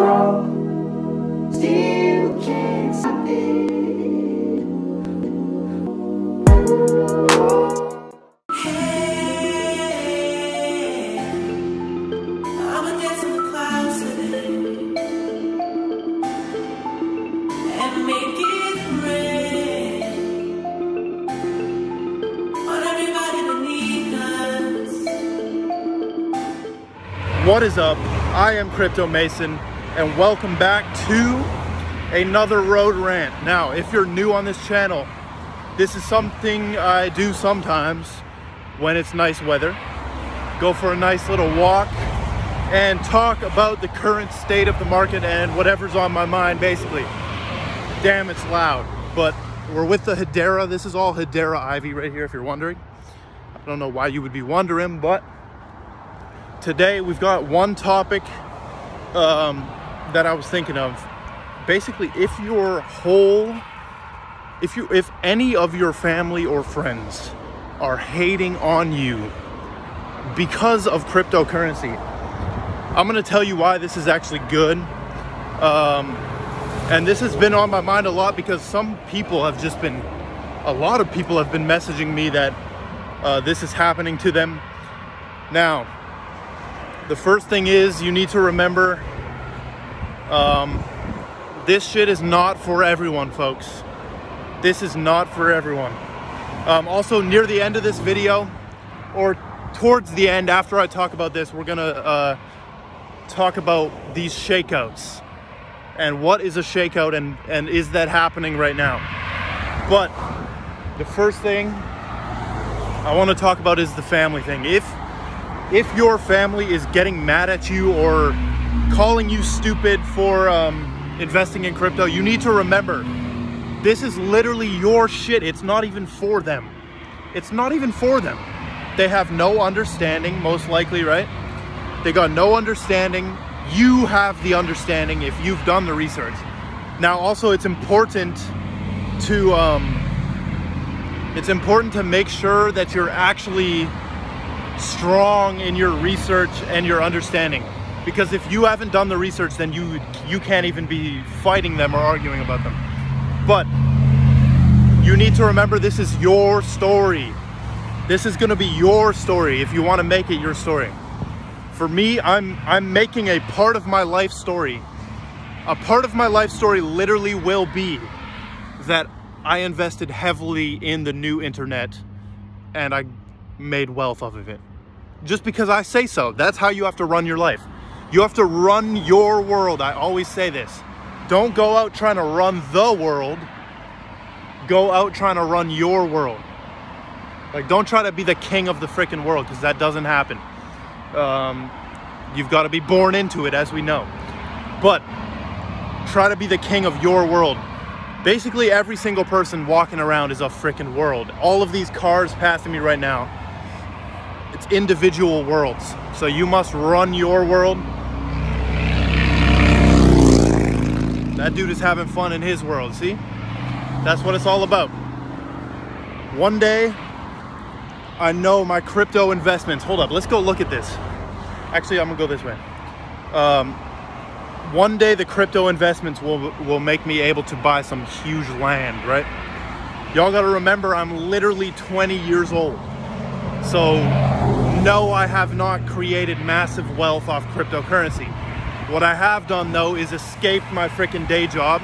grow, still can't stop it. Hey, I'ma dance in the clouds today and make it rain on everybody beneath us. What is up? I am Crypto Mason, and welcome back to another road rant. Now, if you're new on this channel, this is something I do sometimes when it's nice weather. Go for a nice little walk and talk about the current state of the market and whatever's on my mind, basically. Damn, it's loud. But we're with the Hedera. This is all Hedera ivy right here, if you're wondering. I don't know why you would be wondering, but today we've got one topic that I was thinking of. Basically, if any of your family or friends are hating on you because of cryptocurrency, I'm going to tell you why this is actually good. And this has been on my mind a lot because a lot of people have been messaging me that this is happening to them. Now, the first thing is you need to remember this shit is not for everyone, folks. This is not for everyone. Also, near the end of this video, or towards the end after I talk about this, we're gonna talk about these shakeouts and what is a shakeout and is that happening right now. But the first thing I want to talk about is the family thing. If your family is getting mad at you or calling you stupid for investing in crypto, you need to remember, this is literally your shit. It's not even for them. It's not even for them. They have no understanding, most likely, right? They got no understanding. You have the understanding if you've done the research. Now, also, it's important to make sure that you're actually strong in your research and your understanding. Because if you haven't done the research, then you can't even be fighting them or arguing about them. But you need to remember, this is your story. This is going to be your story if you want to make it your story. For me, I'm making a part of my life story. A part of my life story literally will be that I invested heavily in the new internet and I made wealth off of it. Just because I say so. That's how you have to run your life. You have to run your world. I always say this. Don't go out trying to run the world. Go out trying to run your world. Like, don't try to be the king of the freaking world, because that doesn't happen. You've got to be born into it, as we know. But try to be the king of your world. Basically, every single person walking around is a freaking world. All of these cars passing me right now, it's individual worlds. So you must run your world. That dude is having fun in his world, see? That's what it's all about. One day, I know my crypto investments. Hold up, let's go look at this. Actually, I'm gonna go this way. One day, the crypto investments will make me able to buy some huge land, right? Y'all gotta remember, I'm literally 20 years old. So, no, I have not created massive wealth off cryptocurrency. What I have done, though, is escaped my freaking day job.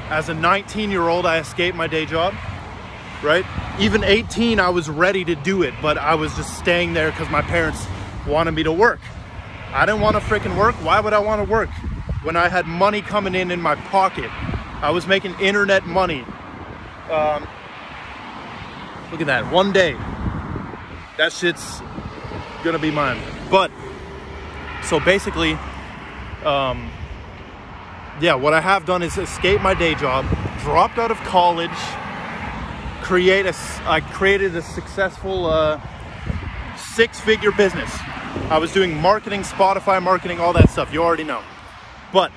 As a 19-year-old, I escaped my day job, right? Even 18, I was ready to do it, but I was just staying there because my parents wanted me to work. I didn't want to freaking work. Why would I want to work when I had money coming in my pocket? I was making internet money. Look at that. One day, that shit's gonna be mine. But so basically, yeah, what I have done is escape my day job, dropped out of college, I created a successful 6-figure business. I was doing marketing, Spotify marketing, all that stuff. You already know. But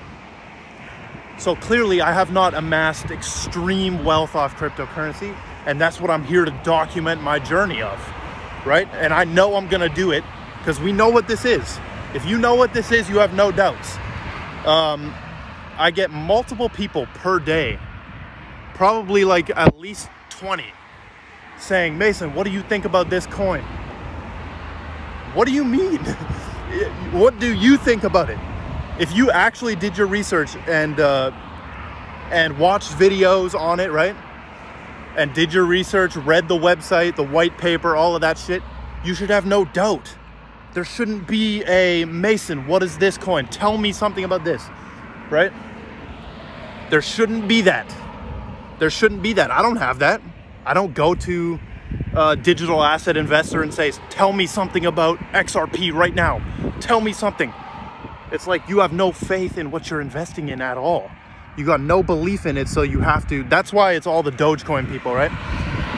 so clearly I have not amassed extreme wealth off cryptocurrency, and that's what I'm here to document my journey of, right? And I know I'm gonna do it because we know what this is. If you know what this is, you have no doubts. I get multiple people per day, probably like at least 20, saying, Mason, what do you think about this coin? What do you mean? What do you think about it? If you actually did your research and watched videos on it, right? And did your research, read the website, the white paper, all of that shit, you should have no doubt. There shouldn't be a, Mason, what is this coin? Tell me something about this, right? There shouldn't be that. There shouldn't be that. I don't have that. I don't go to a digital asset investor and say, tell me something about XRP right now. Tell me something. It's like you have no faith in what you're investing in at all. You got no belief in it, so you have to. That's why it's all the Dogecoin people, right?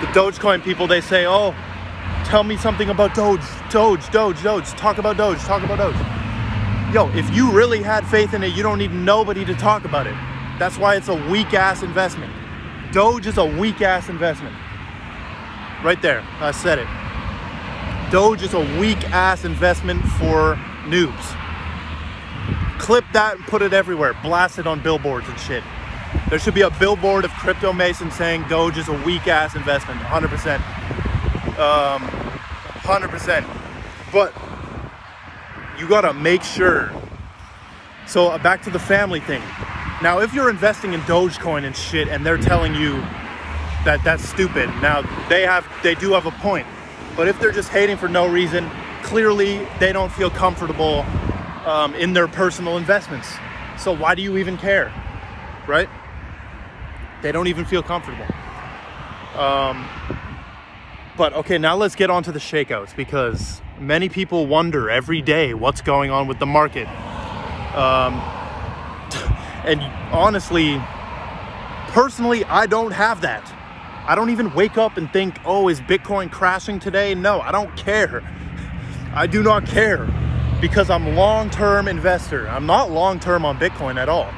The Dogecoin people, they say, oh, tell me something about Doge. Talk about Doge, talk about Doge. Yo, if you really had faith in it, you don't need nobody to talk about it. That's why it's a weak-ass investment. Doge is a weak-ass investment. Right there, I said it. Doge is a weak-ass investment for noobs. Clip that and put it everywhere. Blast it on billboards and shit. There should be a billboard of Crypto Mason saying Doge is a weak-ass investment. 100%. 100%. But you gotta make sure. So back to the family thing. Now, if you're investing in Dogecoin and shit and they're telling you that that's stupid, now they do have a point. But if they're just hating for no reason, clearly they don't feel comfortable in their personal investments. So why do you even care, right? They don't even feel comfortable. But okay, now let's get on to the shakeouts, because many people wonder every day what's going on with the market. And honestly, personally, I don't have that. I don't even wake up and think, oh, is Bitcoin crashing today? No, I don't care. I do not care, because I'm long-term investor. I'm not long-term on Bitcoin at all.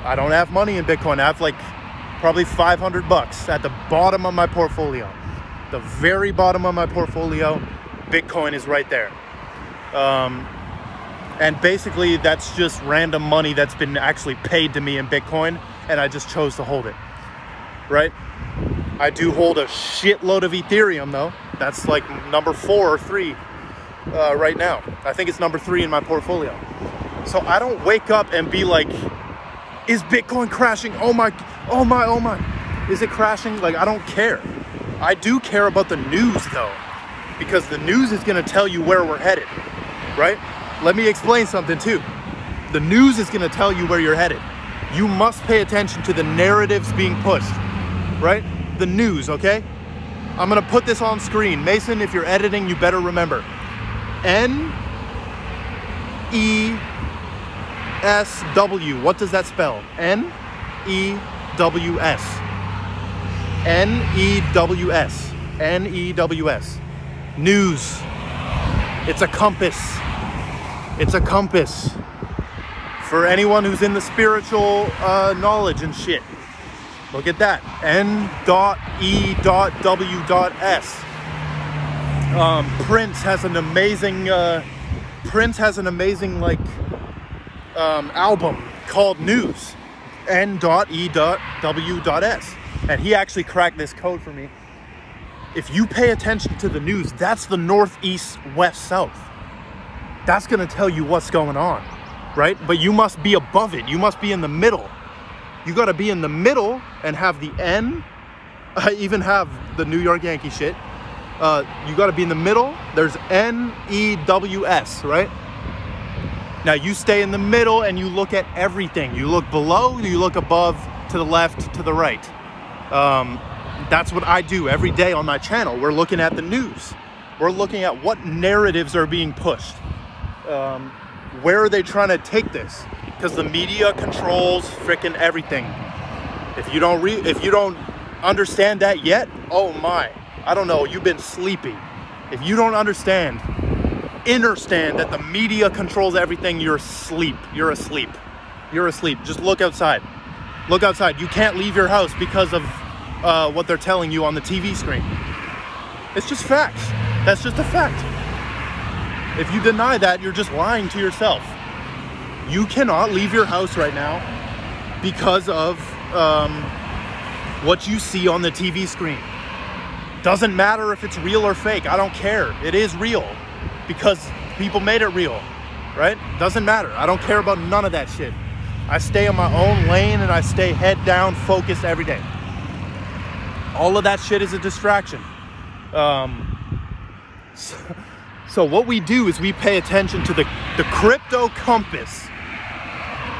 I don't have money in Bitcoin. I have like probably $500 at the bottom of my portfolio. The very bottom of my portfolio, Bitcoin is right there. And basically that's just random money that's been actually paid to me in Bitcoin, and I just chose to hold it, right? I do hold a shitload of Ethereum though. That's like number 4 or 3 right now. I think it's number 3 in my portfolio. So I don't wake up and be like, is Bitcoin crashing? Oh my. Is it crashing? Like, I don't care. I do care about the news though, because the news is gonna tell you where we're headed, right? Let me explain something too. The news is gonna tell you where you're headed. You must pay attention to the narratives being pushed, right? The news, okay? I'm gonna put this on screen. Mason, if you're editing, you better remember. N-E-S-W. What does that spell? N-E-W-S. N-E-W-S. N-E-W-S. News. It's a compass. It's a compass for anyone who's in the spiritual knowledge and shit. Look at that. N.E.W.S. Prince has an amazing like album called News. N.E.W.S. And he actually cracked this code for me. If you pay attention to the news, that's the north, east, west, south. That's gonna tell you what's going on, right? But you must be above it. You must be in the middle. You gotta be in the middle and have the N. I even have the New York Yankee shit. You gotta be in the middle. There's N-E-W-S, right? Now you stay in the middle and you look at everything. You look below, you look above, to the left, to the right. That's what I do every day on my channel. We're looking at the news. We're looking at what narratives are being pushed. Where are they trying to take this? Because the media controls freaking everything. If you don't understand that yet, oh my, I don't know, you've been sleepy. If you don't understand that the media controls everything, you're asleep. You're asleep. You're asleep. Just look outside. Look outside. You can't leave your house because of what they're telling you on the TV screen. It's just facts. That's just a fact. If you deny that, you're just lying to yourself. You cannot leave your house right now because of what you see on the TV screen. Doesn't matter if it's real or fake. I don't care. It is real because people made it real, right? Doesn't matter. I don't care about none of that shit. I stay on my own lane and I stay head down, focused every day. All of that shit is a distraction. So what we do is we pay attention to the crypto compass.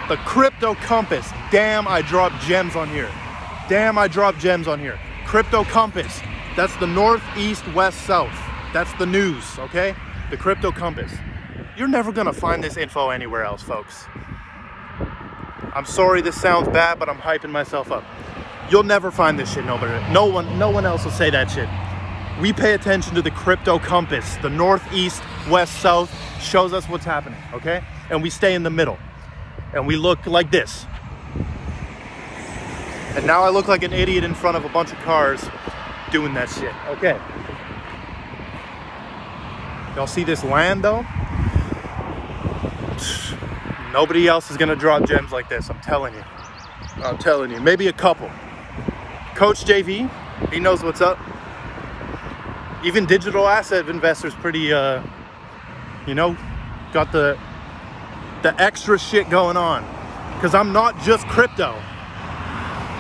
The crypto compass. Damn, I dropped gems on here. Damn, I dropped gems on here. Crypto compass. That's the north, east, west, south. That's the news, okay? The crypto compass. You're never gonna find this info anywhere else, folks. I'm sorry this sounds bad, but I'm hyping myself up. You'll never find this shit nowhere. No one else will say that shit. We pay attention to the crypto compass. The north, east, west, south shows us what's happening, okay? And we stay in the middle. And we look like this. And now I look like an idiot in front of a bunch of cars doing that shit. Okay. Y'all see this land though? Nobody else is gonna drop gems like this, I'm telling you. I'm telling you, maybe a couple. Coach JV, he knows what's up. Even digital asset investors pretty, you know, got the extra shit going on. Because I'm not just crypto.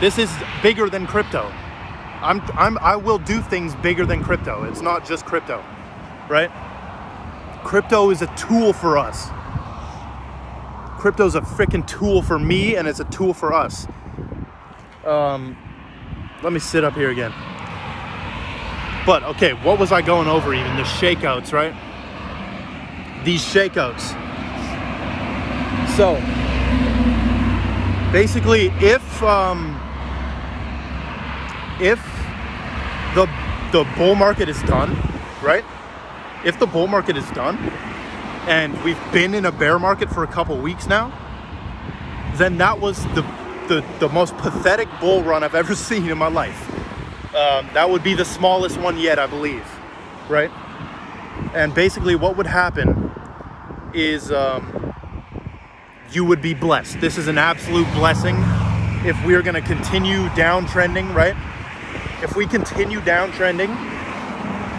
This is bigger than crypto. I will do things bigger than crypto. It's not just crypto, right? Crypto is a tool for us. Crypto is a freaking tool for me, and it's a tool for us. Let me sit up here again. But okay, what was I going over even? The shakeouts, right? These shakeouts. So basically, if the bull market is done, right? If the bull market is done, and we've been in a bear market for a couple weeks now, then that was the most pathetic bull run I've ever seen in my life. That would be the smallest one yet, I believe, right? And basically what would happen is you would be blessed. This is an absolute blessing if we're going to continue downtrending, right? If we continue downtrending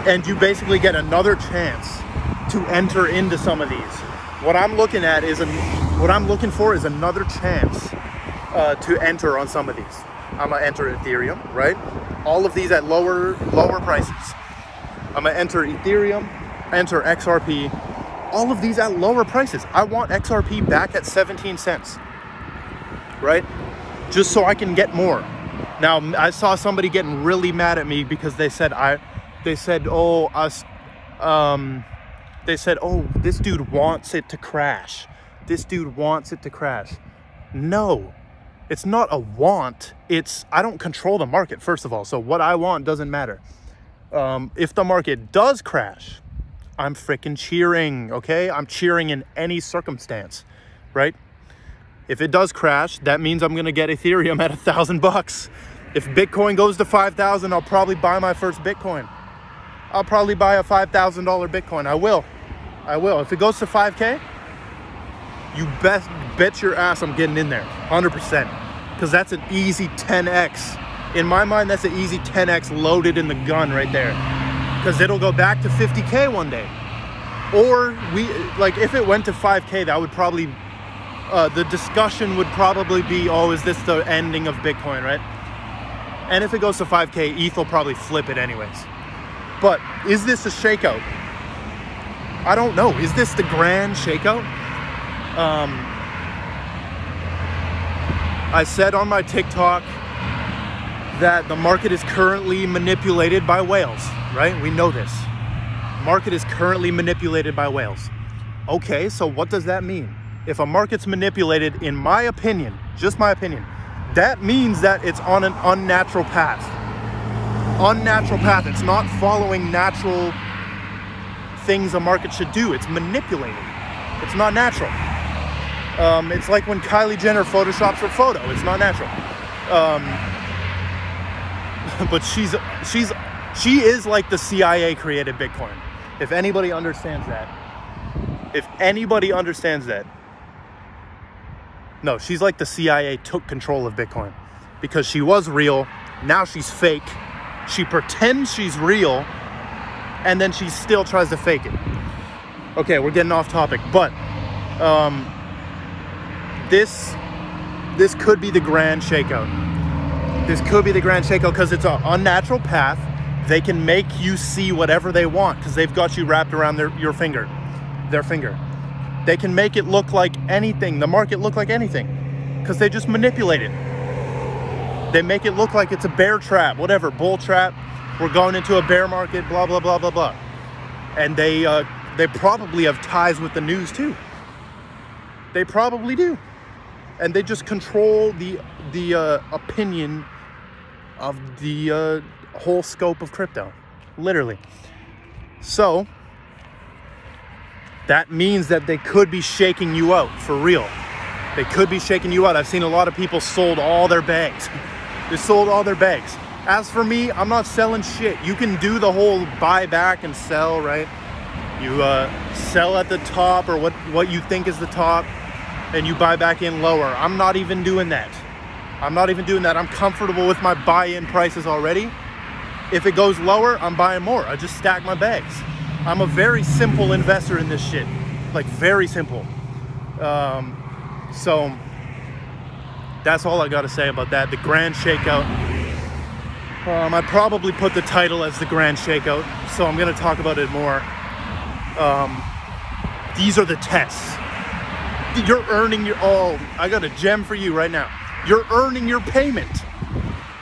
and you basically get another chance to enter into some of these. What I'm looking at is what I'm looking for is another chance to enter on some of these. I'm gonna enter Ethereum, right? All of these at lower prices. I'm gonna enter Ethereum, enter XRP, all of these at lower prices. I want XRP back at 17 cents, right? Just so I can get more. Now, I saw somebody getting really mad at me because they said, oh, this dude wants it to crash. This dude wants it to crash. No, it's not a want. I don't control the market, first of all. So what I want doesn't matter. If the market does crash, I'm freaking cheering, okay? I'm cheering in any circumstance, right? If it does crash, that means I'm gonna get Ethereum at $1,000. If Bitcoin goes to 5,000, I'll probably buy my first Bitcoin. I'll probably buy a $5,000 Bitcoin. I will. If it goes to 5K, you bet your ass I'm getting in there, 100%. Because that's an easy 10x. In my mind, that's an easy 10x loaded in the gun right there. Because it'll go back to 50K one day. Or if it went to 5K, that would probably, the discussion would probably be, oh, is this the ending of Bitcoin, right? And if it goes to 5K, ETH will probably flip it anyways. But is this a shakeout? I don't know. Is this the grand shakeout? I said on my TikTok that the market is currently manipulated by whales, right? We know this. Market is currently manipulated by whales. Okay, so what does that mean? If a market's manipulated, in my opinion, just my opinion, that means that it's on an unnatural path. Unnatural path. It's not following natural things a market should do. It's manipulated. It's not natural. It's like when Kylie Jenner photoshops her photo. It's not natural. But she is like the CIA created Bitcoin. If anybody understands that. If anybody understands that. No, she's like the CIA took control of Bitcoin because she was real. Now she's fake. She pretends she's real, and then she still tries to fake it. Okay, we're getting off topic, but this could be the grand shakeout. This could be the grand shakeout because it's an unnatural path. They can make you see whatever they want because they've got you wrapped around their finger. They can make it look like anything, the market look like anything, because they just manipulate it. They make it look like it's a bear trap, whatever, bull trap. We're going into a bear market, blah, blah, blah, blah, blah. And they probably have ties with the news too. They probably do. And they just control the opinion of the whole scope of crypto, literally. So that means that they could be shaking you out for real. They could be shaking you out. I've seen a lot of people sold all their bags. They sold all their bags. As for me, I'm not selling shit. You can do the whole buy back and sell, right? You sell at the top or what you think is the top, and you buy back in lower. I'm not even doing that. I'm comfortable with my buy-in prices already. If it goes lower, I'm buying more. I just stack my bags. I'm a very simple investor in this shit. Like, very simple. So that's all I got to say about that. The grand shakeout. I probably put the title as the grand shakeout, so I'm going to talk about it more. These are the tests. You're earning your... Oh, I got a gem for you right now. You're earning your payment.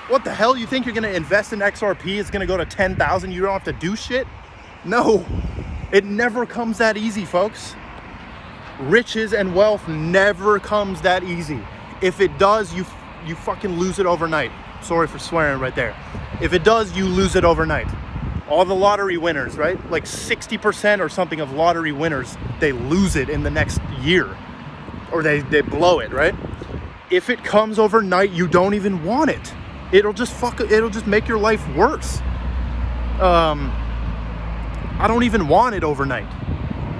What the hell? You think you're going to invest in XRP? It's going to go to 10,000. You don't have to do shit? No. It never comes that easy, folks. Riches and wealth never comes that easy. If it does, you fucking lose it overnight. Sorry for swearing right there. If it does, you lose it overnight. All the lottery winners, right? Like 60% or something of lottery winners, they lose it in the next year. Or they blow it, right? If it comes overnight, you don't even want it. It'll just make your life worse. I don't even want it overnight.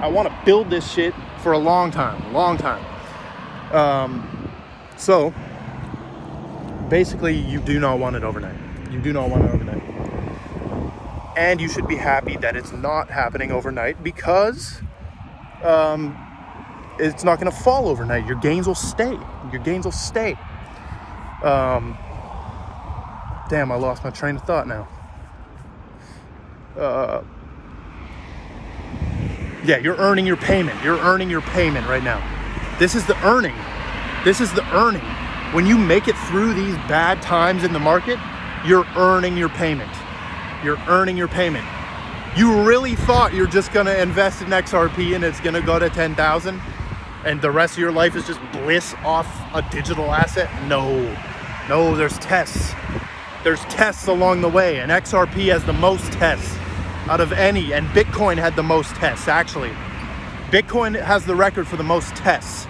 I want to build this shit for a long time. So basically, you do not want it overnight. And you should be happy that it's not happening overnight, because it's not going to fall overnight. Your gains will stay. Damn, I lost my train of thought now. Yeah, you're earning your payment. Right now. This is the earning. When you make it through these bad times in the market, you're earning your payment. You really thought you're just going to invest in XRP and it's going to go to 10,000 and the rest of your life is just bliss off a digital asset? No, there's tests. There's tests along the way, and XRP has the most tests out of any, and Bitcoin had the most tests, actually. Bitcoin has the record for the most tests.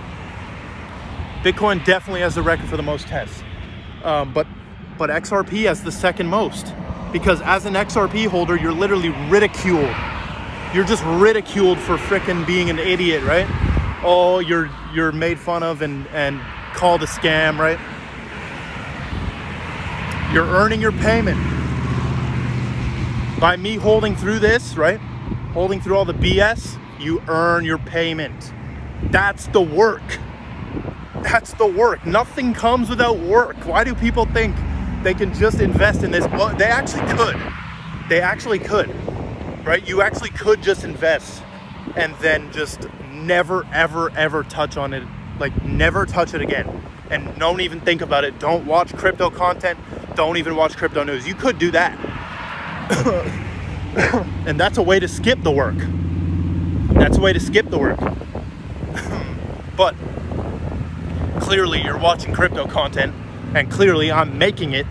Bitcoin definitely has the record for the most tests. But XRP has the second most, because as an XRP holder, you're literally ridiculed. You're just ridiculed for frickin' being an idiot, right? Oh, you're made fun of and called a scam, right? You're earning your payment. By me holding through this, right? Holding through all the BS, you earn your payment. That's the work. Nothing comes without work. Why do people think they can just invest in this? Well, they actually could. Right? You actually could just invest and then just never, ever, ever touch on it. Like, never touch it again. And don't even think about it. Don't watch crypto content. Don't even watch crypto news. You could do that. And that's a way to skip the work. But clearly you're watching crypto content, and clearly I'm making it,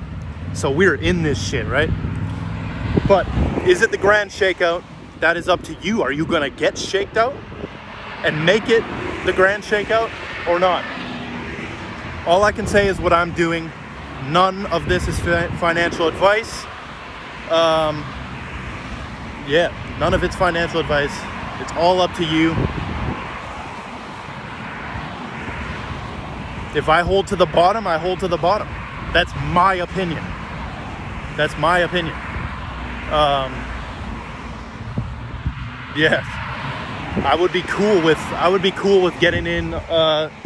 so we're in this shit, right? But is it the grand shakeout? That is up to you. Are you gonna get shaked out and make it the grand shakeout or not? All I can say is what I'm doing. None of this is financial advice. Yeah, none of it's financial advice. It's all up to you. If I hold to the bottom, I hold to the bottom. That's my opinion. That's my opinion. Yeah, I would be cool with getting in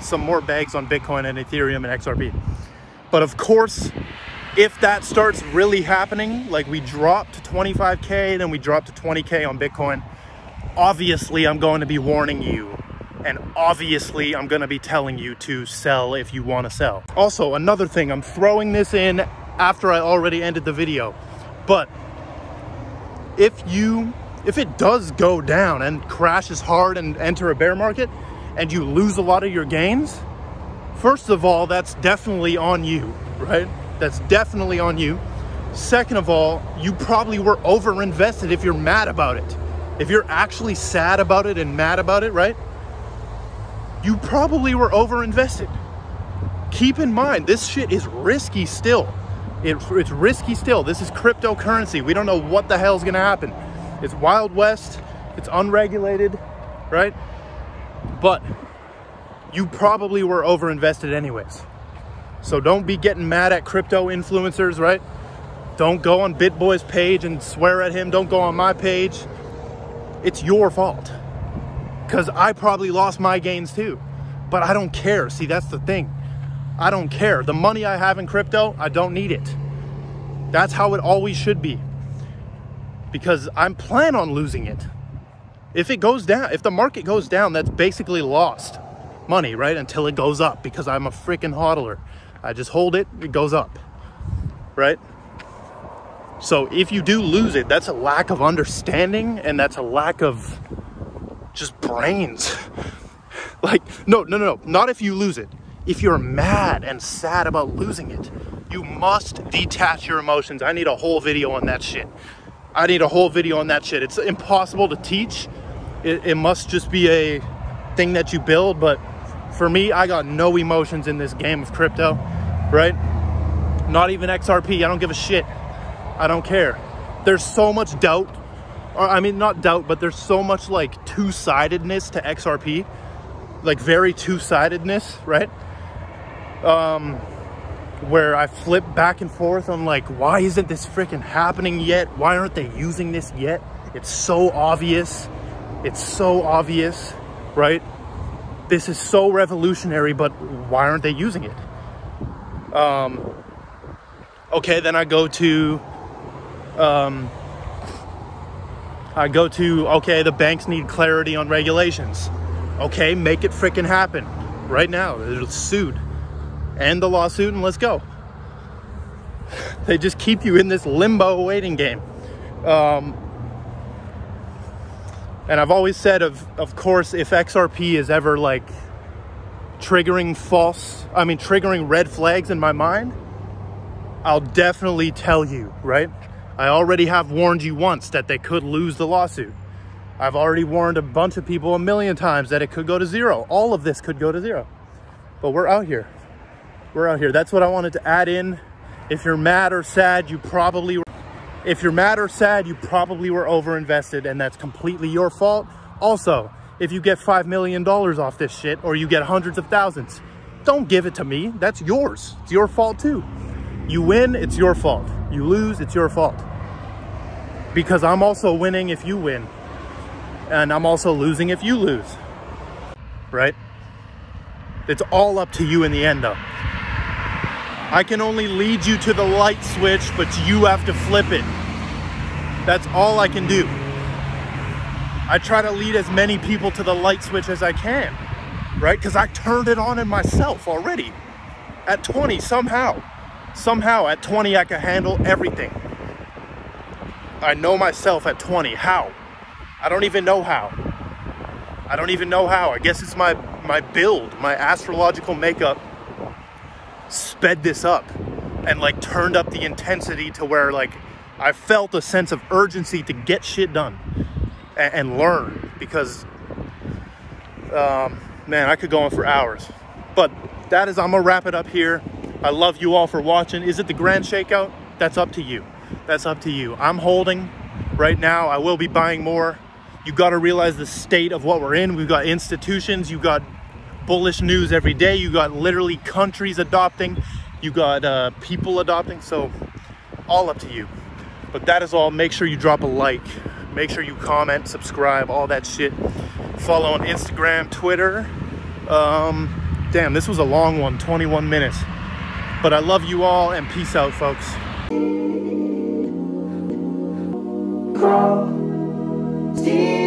some more bags on Bitcoin and Ethereum and XRP. But of course, if that starts really happening, like we drop to 25K, then we drop to 20K on Bitcoin, obviously I'm going to be warning you. And obviously I'm going to be telling you to sell if you want to sell. Also, another thing, I'm throwing this in after I already ended the video. But if it does go down and crashes hard and enter a bear market and you lose a lot of your gains, first of all, that's definitely on you, right? That's definitely on you. Second of all, you probably were over-invested if you're mad about it. If you're actually sad about it and mad about it, right? You probably were over-invested. Keep in mind, this shit is risky still. It's risky still. This is cryptocurrency. We don't know what the hell's gonna happen. It's Wild West, it's unregulated, right? But you probably were over-invested anyways. So don't be getting mad at crypto influencers, right? Don't go on BitBoy's page and swear at him. Don't go on my page. It's your fault. Because I probably lost my gains too. But I don't care. See, that's the thing. I don't care. The money I have in crypto, I don't need it. That's how it always should be. Because I'm planning on losing it. If it goes down, if the market goes down, that's basically lost money, right? Until it goes up, because I'm a freaking hodler. I just hold it, it goes up, right? So if you do lose it, that's a lack of understanding and that's a lack of just brains. Like, no, not if you lose it. If you're mad and sad about losing it, you must detach your emotions. I need a whole video on that shit. It's impossible to teach. It must just be a thing that you build. But for me, I got no emotions in this game of crypto, right? Not even XRP. I don't give a shit. I don't care. There's so much doubt. Or, I mean, not doubt, but there's so much like two-sidedness to XRP. Like very two-sidedness, right? Where I flip back and forth. I'm like, why isn't this freaking happening yet? Why aren't they using this yet? It's so obvious. It's so obvious, right? This is so revolutionary, but why aren't they using it? Okay, then I go to, okay, the banks need clarity on regulations. Okay, make it freaking happen right now. They're sued. End the lawsuit and let's go. They just keep you in this limbo waiting game. And I've always said, of course, if XRP is ever like triggering red flags in my mind, I'll definitely tell you, right? I already have warned you once that they could lose the lawsuit. I've already warned a bunch of people 1,000,000 times that it could go to zero. All of this could go to zero. But we're out here. We're out here. That's what I wanted to add in. If you're mad or sad, you probably were over-invested, and that's completely your fault. Also, if you get $5 million off this shit, or you get hundreds of thousands, don't give it to me. That's yours. It's your fault too. You win, it's your fault. You lose, it's your fault. Because I'm also winning if you win. And I'm also losing if you lose. Right? It's all up to you in the end though. I can only lead you to the light switch, but you have to flip it. That's all I can do. I try to lead as many people to the light switch as I can, right? Because I turned it on in myself already. At 20, somehow at 20, I can handle everything. I know myself at 20. How? I don't even know how. I guess it's my build, my astrological makeup sped this up and like turned up the intensity to where like I felt a sense of urgency to get shit done and learn, because man, I could go on for hours. But that is, I'm gonna wrap it up here. I love you all for watching. Is it the grand shakeout? That's up to you. That's up to you. I'm holding right now. I will be buying more. You got to realize the state of what we're in. We've got institutions, you've got bullish news every day. You got literally countries adopting, you got people adopting, so all up to you. But that is all. Make sure you drop a like, make sure you comment, subscribe, all that shit. Follow on Instagram, Twitter. Damn, this was a long one, 21 minutes. But I love you all, and peace out, folks. Crawl, steal.